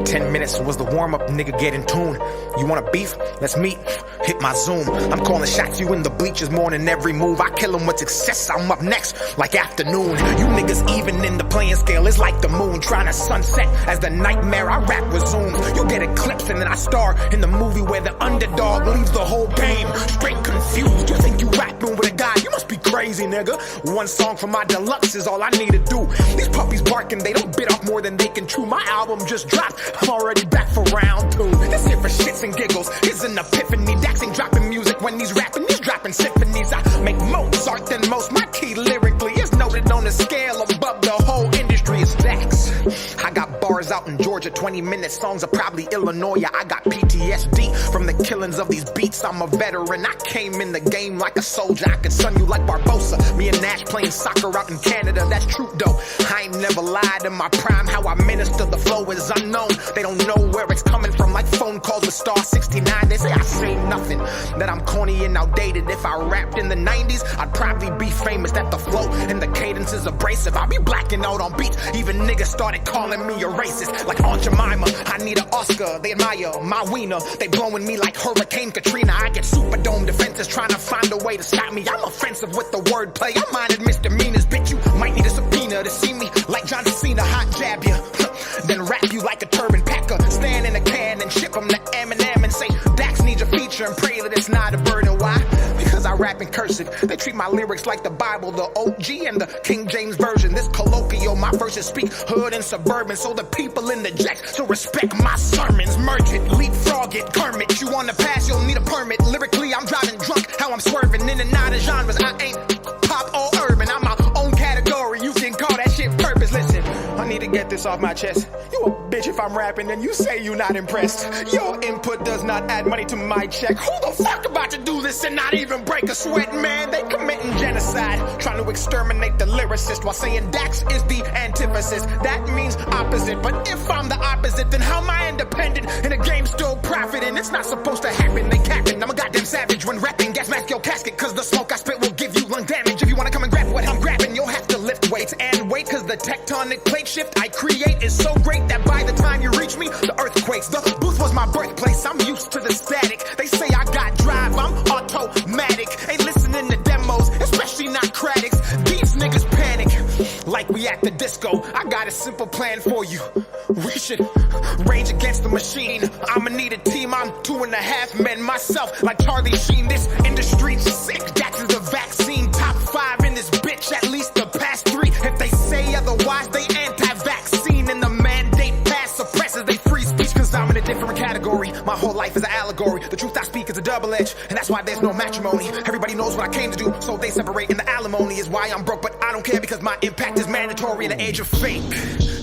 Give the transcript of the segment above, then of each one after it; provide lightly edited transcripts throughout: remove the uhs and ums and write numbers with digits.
10 minutes was the warm-up, nigga, get in tune. You wanna beef? Let's meet. Hit my Zoom. I'm calling shots, you in the bleachers more than every move. I kill 'em with success, I'm up next, like afternoon. You niggas even in the playing scale, it's like the moon trying to sunset as the nightmare I rap resumes. You get eclipsed and then I star in the movie where the underdog leaves the whole game straight confused. You think you rapping with a guy? You must be crazy, nigga. One song for my deluxe is all I need to do. These puppies barking, they don't bit off more than they can chew. My album just dropped, I'm already back for round 2. This here for shits and giggles, it's an epiphany. Dax ain't dropping music when he's rapping, he's dropping symphonies. I make Mozart than most, my key lyrically is noted on the scale above the whole industry. It's Dax. I got bars out in Georgia, 20-minute songs are probably Illinois. I got PTSD from the killings of these beats. I'm a veteran, I came in the game like a soldier. I can sun you like Barbosa. Me and Nash playing soccer out in Canada, that's true though. I ain't never lied in my prime, how I minister the flow is unknown. They don't know where it's coming from, like phone calls with Star 69. They say I say nothing, that I'm corny and outdated. If I rapped in the 90s, I'd probably be famous. That the flow and the cadence is abrasive. I be blacking out on beats, even niggas started calling me a racist. Like Aunt Jemima, I need an Oscar. They admire my wiener, they blowing me like Hurricane Katrina. I get Superdome defenses trying to find a way to stop me. I'm offensive with the wordplay, I minded misdemeanors. Bitch, you might need a subpoena to see me like John Cena, hot jab you, then wrap you like a turban packer. Stand in a can and ship them to Eminem and say, Dax needs a feature, and pray that it's not a burden. Why? Because I rap in cursive. They treat my lyrics like the Bible, the OG and the King James Version. This colloquial, my verses speak hood and suburban, so the people in the jacks to respect my sermons. Merge it, leapfrog it, Kermit. You on the pass, you'll need a permit. Lyrically, I'm driving drunk, how I'm swerving in and out of genres. I ain't pop or urban, I'm my own category. You can call that shit purpose. Listen, I need to get this off my chest. You a bitch if I'm rapping and you say you not impressed. Your input does not add money to my check. Who the fuck about to do this and not even break a sweat, man? They committing genocide, trying to exterminate the lyricist while saying Dax is the antithesis. That means opposite, but if I'm the opposite, then how am I independent and the game still profiting? It's not supposed to happen, they capping. I'm a goddamn savage when rapping. Gas mask your casket, cause the smoke I spit will give you lung damage. If you wanna come and grab what I'm grabbing, you'll have to lift weights and wait, cause the tectonic plate shift I create is so great that by the time you reach me, the earth quakes. The booth was my birthplace, I'm used to the static. They say I got drive, I'm automatic. Ain't listening to demos, especially not critics. These niggas panic like we at the disco. I got a simple plan for you. We should rage against the machine. I'ma need a team, I'm 2.5 men myself, like Charlie Sheen. This industry's sick, Dax is the vaccine. Top 5 in this bitch, at least the past 3. If they say otherwise, they anti-vaccine. And the mandate pass suppresses they free speech, cause I'm in a different category. My whole life is an allegory. The truth I speak is a double edge, and that's why there's no matrimony. Everybody knows what I came to do, so they separate, and the alimony is why I'm broke. But I don't care, because my impact is mandatory in the age of fake.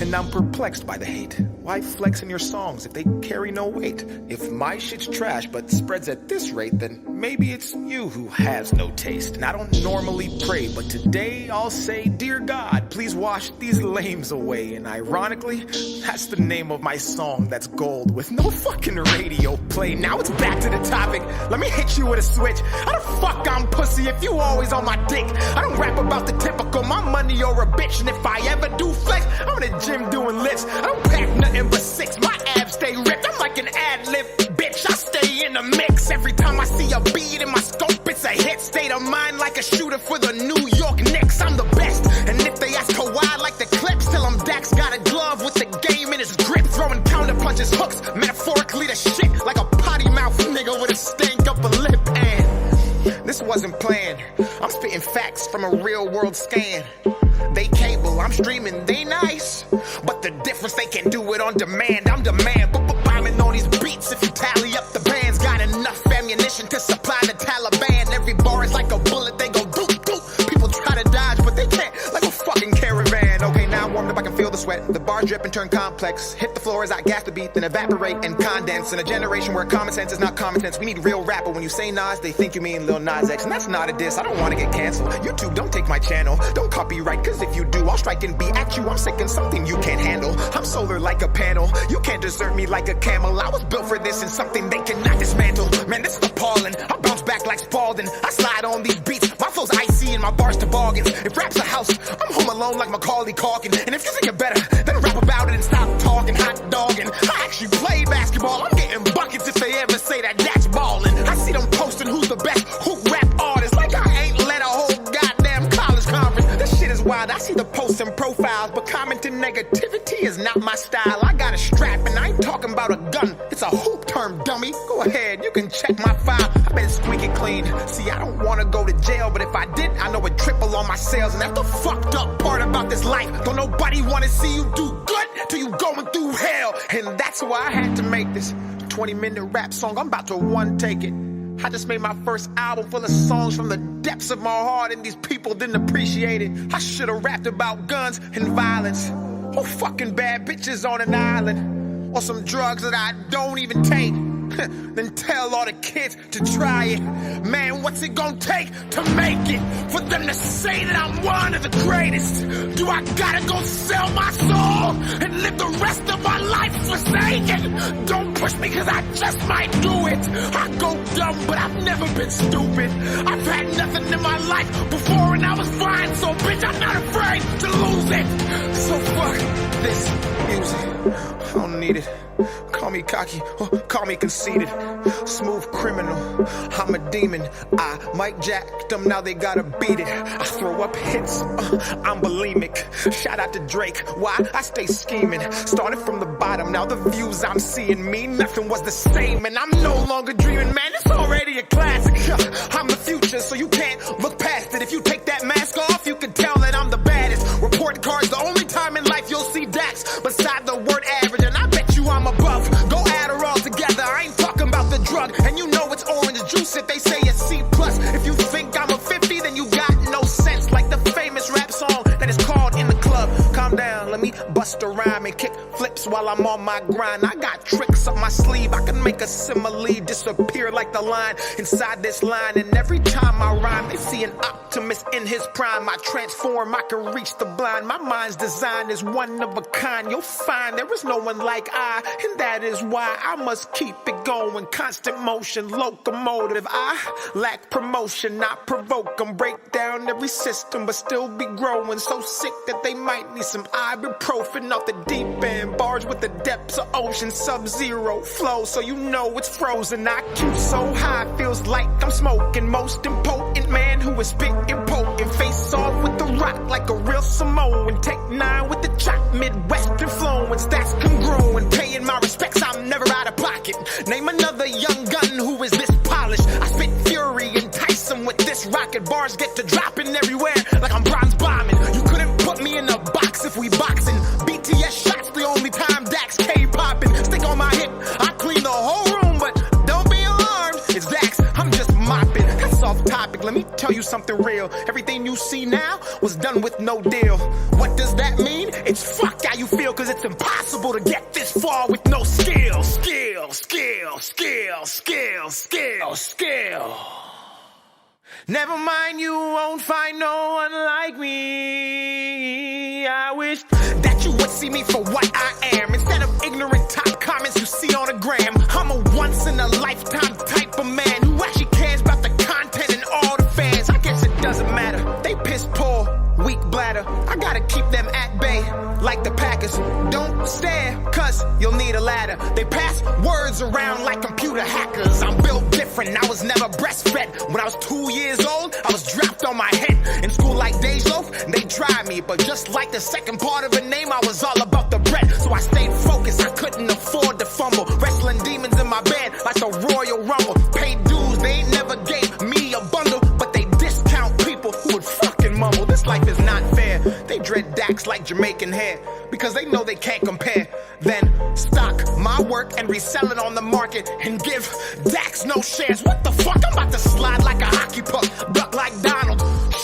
And I'm perplexed by the hate. Why flex in your songs if they carry no weight? If my shit's trash but spreads at this rate, then maybe it's you who has no taste. And I don't normally pray, but today I'll say, Dear God, please wash these lames away. And ironically, that's the name of my song that's gold with no fucking radio play. Now it's back to the topic. Let me hit you with a switch. How the fuck I'm pussy if you always on my dick? I don't rap about the typical, my money or a bitch. And if I ever do flex, I'm in the gym doing lifts. I don't pack nothing but 6, my abs stay ripped. I'm like an ad-lib bitch, I stay in the mix. Every time I see a beat in my scope, it's a hit. State of mind like a shooter for the New York Knicks. I'm the best, and if they ask Kawhi like the clips, till I'm Dax, got a glove with the game in his grip. Throwing counter punches, hooks, metaphorically the shit, like a potty mouth nigga with a stank up a lip. And this wasn't planned, I'm spitting facts from a real world scan. They cable, I'm streaming, they nice, but the difference, they can do it on demand. I'm demand, bombing on these beats. If you tally up the bands, got enough ammunition to supply the Taliban. Every bar is like a bullet, they go doop doop. People try to dodge, but they can't, like a fucking caravan. Okay, now I'm warmed up, I can feel the sweat. The bars drip and turn complex. Hit the floor as I gas the beat, then evaporate and condense. In a generation where common sense is not common sense, we need real rap. But when you say Nas, they think you mean Lil Nas X, and that's not a diss. I don't want to get canceled. YouTube, don't take my channel. Don't copyright, cause if you do, I'll strike and be at you. I'm sick and something you can't handle. I'm solar like a panel. You can't desert me like a camel. I was built for this and something they cannot dismantle. Man, this is appalling. I bounce back like Spalding. I slide on these beats. My flow's icy and my bars toboggans. If rap's a house, I'm home alone like Macaulay Culkin. And if you think it better, then rap about it and stop talking hot dogging. I actually actually play basketball. I'm getting buckets if they ever say that that's ballin'. I see them posting who's the best hoop rap artist, like I ain't led a whole goddamn college conference. This shit is wild. I see the posting profiles, but commenting negativity is not my style. I got a strap and I ain't talking about a gun. It's a hoop term, dummy. Go ahead, you can check my file. I better squeak it clean. See, I don't wanna go to jail, but if I did, I know it'd triple on my sales. And that's the fucked up part about this life. Don't nobody wanna see you do good till you going through hell. And that's why I had to make this 20-minute rap song. I'm about to one take it. I just made my first album full of songs from the depths of my heart, and these people didn't appreciate it. I should've rapped about guns and violence, or fucking bad bitches on an island, or some drugs that I don't even take. Then tell all the kids to try it. Man, what's it gonna take to make it? For them to say that I'm one of the greatest? Do I gotta go sell my soul and live the rest of my life forsaken? Don't push me cause I just might do it. I go dumb but I've never been stupid. I've had nothing in my life before and I was fine. So bitch, I'm not afraid to lose it. So fuck this music, I don't need it. Call me cocky, or call me conceited. Smooth criminal, I'm a demon. I might jack them, now they gotta beat it. I throw up hits, I'm bulimic. Shout out to Drake, why? I stay scheming. Started from the bottom, now the views I'm seeing mean nothing was the same. And I'm no longer dreaming, man, it's already a classic. I'm the future, so you can't look past it. If you take that mask off, you can tell that I'm the baddest. Report cards, the only time in life you'll see Dax beside the word average. And I bet you I'm above. Go add her all together. I ain't talking about the drug. And you know it's orange juice if they say it's C+. If you think I'm a 50, then you got no sense. Like the famous rap song that is called In the Club. Calm down, let me bust a rhyme and kick flips while I'm on my grind. I got tricks up my sleeve. I can make a simile disappear like the line inside this line. And every time I rhyme, they see an optimist in his prime. I transform, I can reach the blind. My mind's design is one of a kind. You'll find there is no one like I, and that is why I must keep it going. Constant motion, locomotive. I lack promotion, I provoke them. Break down every system, but still be growing. So sick that they might need some ibuprofen off the deep end. Bars with the depths of ocean, sub-zero flow, so you know it's frozen. I keep so high, feels like I'm smoking. Most impotent man who is spitting potent. Face off with the rock like a real Samoan. Take 9 with the chop, Midwest influence. That's congruent. Paying my respects, I'm never out of pocket. Name another young gun who is this polished. I spit fury, entice them with this rocket. Bars get to dropping everywhere like I'm bronze bombing. You couldn't put me in a box if we boxing. BTS shots the only time Dax K-popping. Stick on my hip, I clean the whole room, but don't be alarmed, it's Dax, I'm just mopping. That's off topic, let me tell you something real. Everything you see now was done with no deal. What does that mean? It's fuck how you feel, cause it's impossible to get this far with no skill. Skill. Never mind, you won't find no one like me. I wish that you would see me for what I am, instead of ignorant top comments you see on the gram. I'm a once-in-a-lifetime type of man who actually cares about the content and all the fans. I guess it doesn't matter, they piss poor, weak bladder. I gotta keep them at bay like the Packers. Don't stare, cause you'll need a ladder. They pass words around like computer hackers. I'm built different, I was never breastfed. When I was 2 years old, I was dropped on my head. In school like Days Loaf, they tried me, but just like the second part of a name, I was all about the bread. So I stayed focused, I couldn't afford to fumble. Wrestling demons in my bed like the Royal Rumble. Paid dues, they ain't never gave me a bundle, but they discount people who would fucking mumble. This life is not fair. They dread Dax like Jamaican hair, because they know they can't compare. Then stock my work and resell it on the market and give Dax no shares. What the fuck? I'm about to slide like a hockey puck, duck like Donald,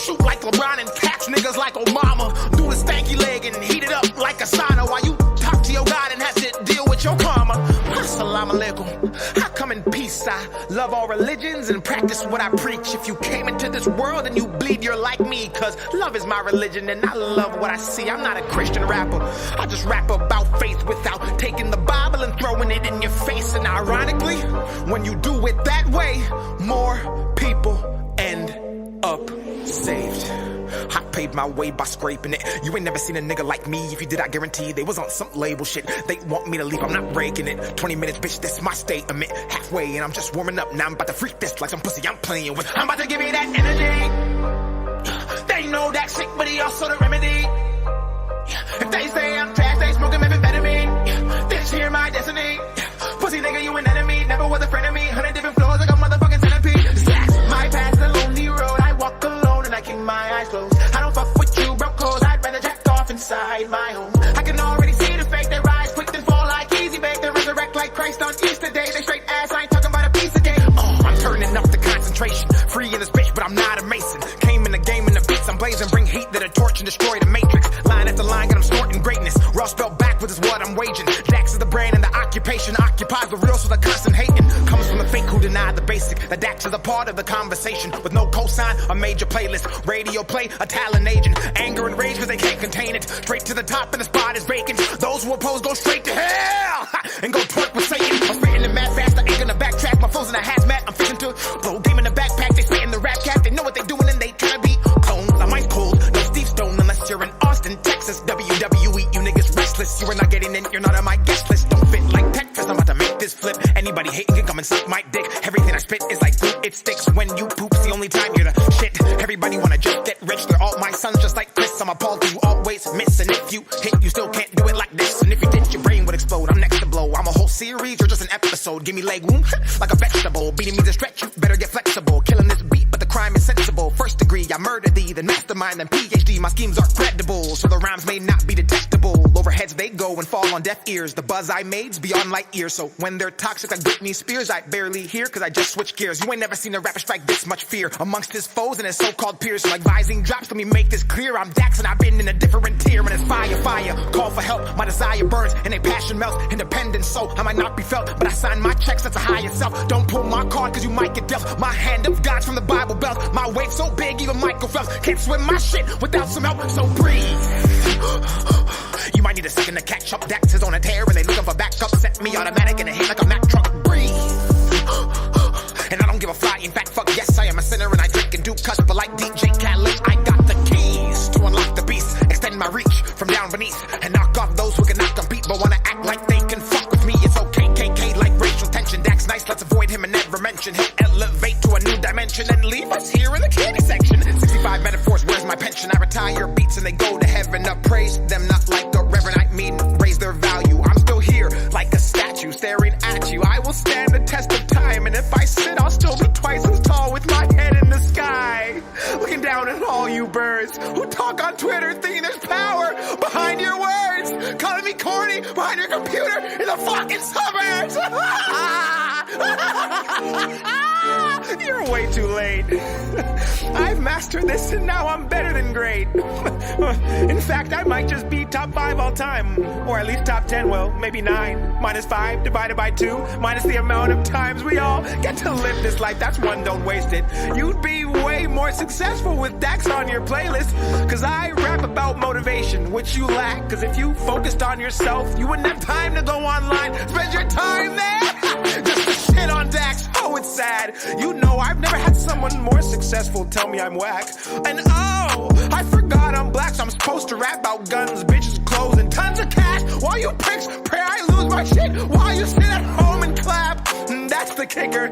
shoot like LeBron and catch niggas like Obama. Do the stanky leg and heat it up like a sauna while you talk to your God and have to deal with your karma. Assalamu alaikum. I come in peace. I love all religions and practice what I preach. If you came into this world and you bleed, you're like me, cause love is my religion and I love what I see. I'm not a Christian rapper, I just rap about faith without taking the Bible and throwing it in your face. And ironically, when you do it that way, more people end up saved. I paid my way by scraping it. You ain't never seen a nigga like me. If you did, I guarantee they was on some label shit. They want me to leave, I'm not breaking it. 20 minutes, bitch, this my statement. Halfway, and I'm just warming up. Now I'm about to freak this like some pussy I'm playing with. I'm about to give you that energy. They know that sick, but he also the remedy. If they say I'm trash, they smoking methamphetamine. This here my destiny. Pussy nigga, you an enemy. Never was a friend of me. 100 different floors like a motherfucking centipede. Stacks, my past, the lonely road. I walk alone and I keep my eyes closed. I don't fuck with you, broke clothes. I'd rather jack off inside my home. I can already see the fake. They rise quick then fall like easy bake. They resurrect like Christ on Easter Day. They straight ass, I ain't talking about a piece of cake. Oh, I'm turning up the concentration. Free in this bitch, but I'm not a Mason. Came in the game in the beats. I'm blazing, bring heat to the torch and destroy the matrix. Line after line, got 'em snorting greatness. Raw spelled backwards is what I'm waging. Jax is the brand and the occupation. Occupies the real, so the constant hating comes from the fake who deny the basic. The Dax is a part of the conversation. With no cosign, a major playlist. Radio play, a talent agent. Anger and rage cause they can't contain it. Straight to the top and the spot is vacant. Those who oppose go straight to hell and go twerk with Satan. I'm spitting in mad fast, I ain't gonna backtrack. My foes in a hazmat, I'm fixing to blow game in the backpack. They spitting the rap cat, they know what they doing and they tryna be clones. I'm ice cold, no Steve Stone unless you're in Austin, Texas. WWE, you niggas restless. You are not getting in, you're not on my guest list. Don't fit like Tetris, I'm about to make this flip. Anybody hating can come and suck my dick. Everything I spit is like glue, it sticks. When you poop's the only time you're the shit. Everybody wanna just get rich, they're all my sons just like Chris. I'm appalled you always miss, and if you hit, you still can't do it like this. And if you did, your brain would explode. I'm next to blow. I'm a whole series, you're just an episode. Give me leg wound like a vegetable. Beating me to stretch, you better get flexible. Killing this beat, but the crime is sensible. First degree, I murder thee, then mastermind, then PhD. My schemes are credible, so the rhymes may not be detectable. Overheads they go and fall on deaf ears. The buzz I made's beyond light years. So when they're toxic like Britney Spears, I barely hear cause I just switch gears. You ain't never seen a rapper strike this much fear amongst his foes and his so-called peers. So like vising drops, let me make this clear. I'm Dax and I've been in a different tier. And it's fire, fire, call for help. My desire burns and a passion melts. Independent, so I might not be felt, but I sign my checks, that's a higher self. Don't pull my card cause you might get dealt. My hand of God's from the Bible belt. My weight so big, even Michael Phelps can't swim my shit without some help. So breathe. You might need a second to catch up. Dax is on a tear and they looking for backup. Set me automatic and it hit like a Mack truck. Breathe. And I don't give a fly. In fact, fuck yes, I am a sinner and I drink and do cuss. But like DJ Khaled, I got the keys to unlock the beast. Extend my reach from down beneath and knock off those who cannot compete but wanna act like they can fuck with me. It's okay, KK, like racial tension. Dax nice, let's avoid him and never mention. He'll elevate to a new dimension and leave us here in the candy section. 65 metaphors, where's my pension? I retire beats and they go to heaven. Up praise them, not like the reverend. I mean, raise their value. I'm still here like a statue staring at you. I will stand the test of time, and if I sit, I'll still be twice as tall with my head in the sky. Looking down at all you birds who talk on Twitter thinking there's power behind your words. Calling me corny behind your computer in the fucking suburbs. You're way too late. I've mastered this and now I'm better than great. In fact, I might just be top 5 all time. Or at least top 10, well, maybe 9. Minus 5 divided by 2. Minus the amount of times we all get to live this life. That's one, don't waste it. You'd be way more successful with Dax on your playlist. Cause I rap about motivation, which you lack. Cause if you focused on yourself, you wouldn't have time to go online. Spend your time there just to shit on Dax. Oh, it's sad. You know I've never had someone more successful tell me I'm whack. And oh, I forgot I'm black, so I'm supposed to rap about guns, bitches, clothes, and tons of cash. While you pricks pray I lose my shit, while you sit at home and clap. And that's the kicker.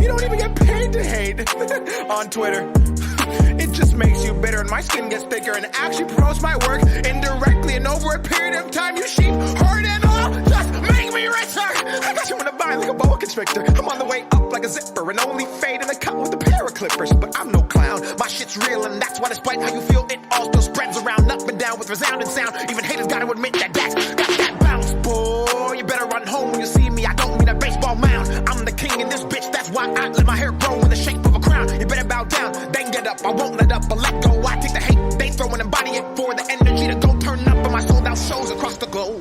You don't even get paid to hate on Twitter. It just makes you bitter and my skin gets thicker and actually promotes my work indirectly. And over a period of time, you sheep hurt and all just make me richer. I got you in a bind like a boa constrictor. I'm on the way up like a zipper and only fade in the cut with a pair of clippers. But I'm no clown, my shit's real and that's why despite how you feel, it all still spreads around up and down with resounding sound. Even haters gotta admit that Dax got that bounce. Boy, you better run home when you see me. I don't mean a baseball mound. I'm the king in this bitch, that's why I let my hair grow in the shape of a crown. You better bow down, then get up. I won't let up or let go. I take the hate they throw and embody it for the energy to go turn up in my sold out shows across the globe.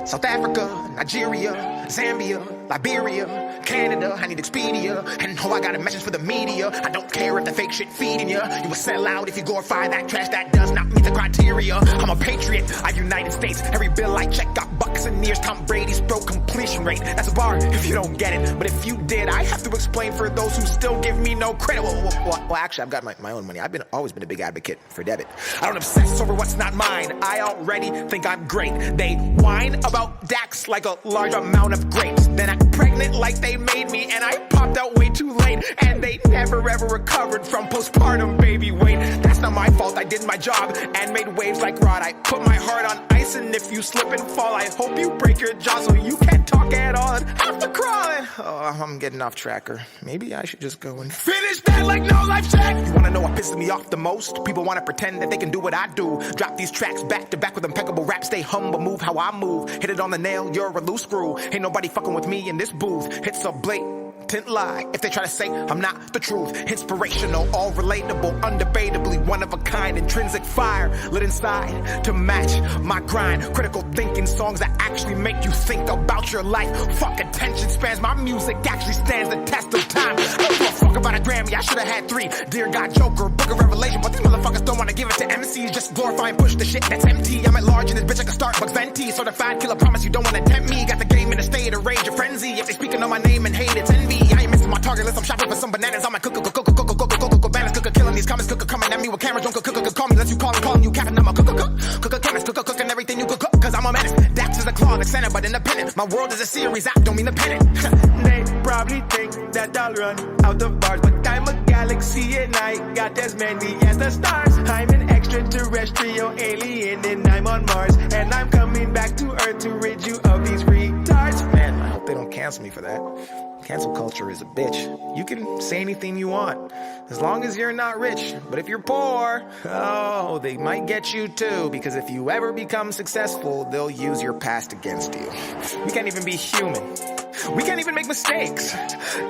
South Africa, Nigeria, Zambia, Liberia, Canada, I need Expedia. And oh, I got a message for the media. I don't care if the fake shit feeding you. You will sell out if you glorify that trash that does not meet the criteria. I'm a patriot, I United States. Every bill I check got bucks and years. Tom Brady's pro complaint. completion rate. That's a bar if you don't get it. But if you did, I have to explain for those who still give me no credit. Well, actually, I've got my own money. I've always been a big advocate for debit. I don't obsess over what's not mine. I already think I'm great. They whine about Dax like a large amount of grapes. Then I'm pregnant like they made me, and I popped out way too late. And they never ever recovered from postpartum baby weight. That's not my fault. I did my job and made waves like Rod. I put my heart on ice, and if you slip and fall, I hope you break your jaw so you can't talk at all and have to crawling. Oh, I'm getting off track, or maybe I should just go and finish that like no life check. You wanna know what pisses me off the most? People wanna pretend that they can do what I do. Drop these tracks back to back with impeccable rap. Stay humble, move how I move. Hit it on the nail, you're a loose screw. Ain't nobody fucking with me in this booth. It's a blatant lie if they try to say I'm not the truth. Inspirational, all relatable, undebatably one of a kind. Intrinsic fire lit inside to match my grind. Critical thinking songs that actually make you think about your life. Fuck attention spans, my music actually stands the test of time. I don't give a fuck about a Grammy, I should've had 3. Dear God, Joker, Book of Revelation, but these motherfuckers don't wanna give it to MCs. Just glorify and push the shit that's empty. I'm at large in this bitch like a Starbucks venti. Certified killer, promise you don't wanna tempt me. Got the game in a state of rage, a frenzy. If they speaking on my name and hate, it's envy. I ain't missing my target list, I'm shopping for some bananas on my cook bananas, killing these comments, coming at me with cameras, don't call me, let you calling you capping, I'm a chemist, cooking everything you cook, cause I'm a menace. Dax is a claw, like Santa, but independent. My world is a series, I don't mean a pennant. They probably think that I'll run out of bars, but I'm a galaxy and I got as many as the stars. I'm an extraterrestrial alien and I'm on Mars, and I'm coming back to Earth to rid you of these retards. Man, I hope they don't cancel me for that. Cancel culture is a bitch. You can say anything you want, as long as you're not rich. But if you're poor, oh, they might get you too. Because if you ever become successful, they'll use your past against you. We can't even be human. We can't even make mistakes.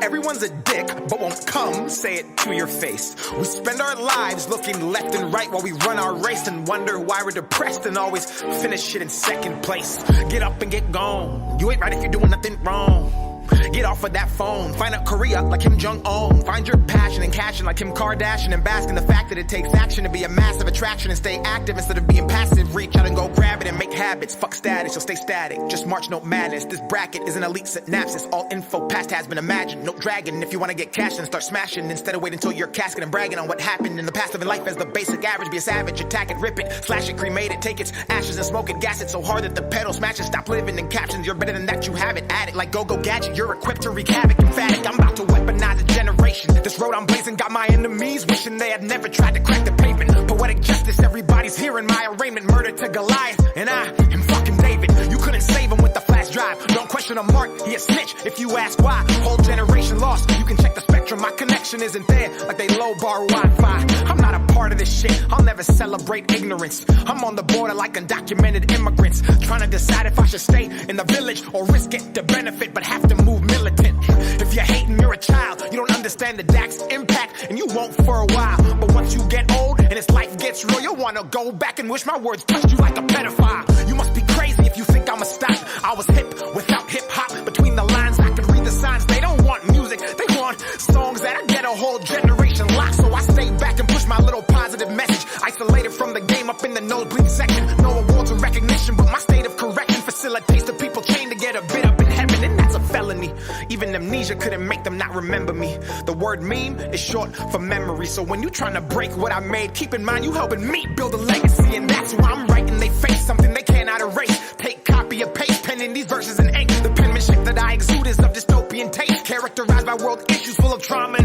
Everyone's a dick, but won't come say it to your face. We spend our lives looking left and right while we run our race and wonder why we're depressed and always finish shit in second place. Get up and get gone. You ain't right if you're doing nothing wrong. Get off of that phone, find out Korea like Kim Jong-un. Find your passion and cashing like Kim Kardashian, and bask in the fact that it takes action to be a massive attraction and stay active instead of being passive. Reach out and go grab it and make habits. Fuck status, you'll stay static. Just march, no madness. This bracket is an elite synapses. All info past has been imagined. No dragon. If you want to get cash, then start smashing instead of waiting until you're casket and bragging on what happened in the past of in life as the basic average. Be a savage, attack it, rip it, slash it, cremate it, take its ashes and smoke it, gas it so hard that the pedal smashes. Stop living in captions. You're better than that, you have it. Add it like go-go gadget. You're equipped to wreak havoc, emphatic. I'm about to weaponize a generation. This road I'm blazing got my enemies wishing they had never tried to crack the pavement. Poetic justice, everybody's hearing my arraignment. Murder to Goliath, and I am fucking David. You couldn't save him with the flash drive. Don't question a mark, he a snitch if you ask why. Whole generation lost, you can check the spectrum. My connection isn't there like they low bar Wi-Fi. I'm not a part of this shit, I'll never celebrate ignorance. I'm on the border like undocumented immigrants, trying to decide if I should stay in the village or risk it to benefit, but have to move militant. If you're hating, you're a child. You don't understand the Dax impact, and you won't for a while. But once you get old and this life gets real, you'll want to go back and wish my words touched you like a pedophile. You must be crazy if you think I'ma stop. I was hip without hip-hop. Between the lines, I can read the signs. They don't want music, they want songs that I get a whole generation locked. So I stay back and push my little positive message. Isolated from the game up in the nosebleed section. No awards or recognition, but my state of correction facilitates the people chained to get a bit up in heaven, and that's a felony. Even amnesia couldn't make them not remember me. The word meme is short for memory. So when you trying to break what I made, keep in mind you helping me build a legacy. And that's why I'm writing they face something they cannot erase. Take copy or paste, penning these verses in ink. The penmanship that I exude is of dystopian taste, characterized by world issues full of trauma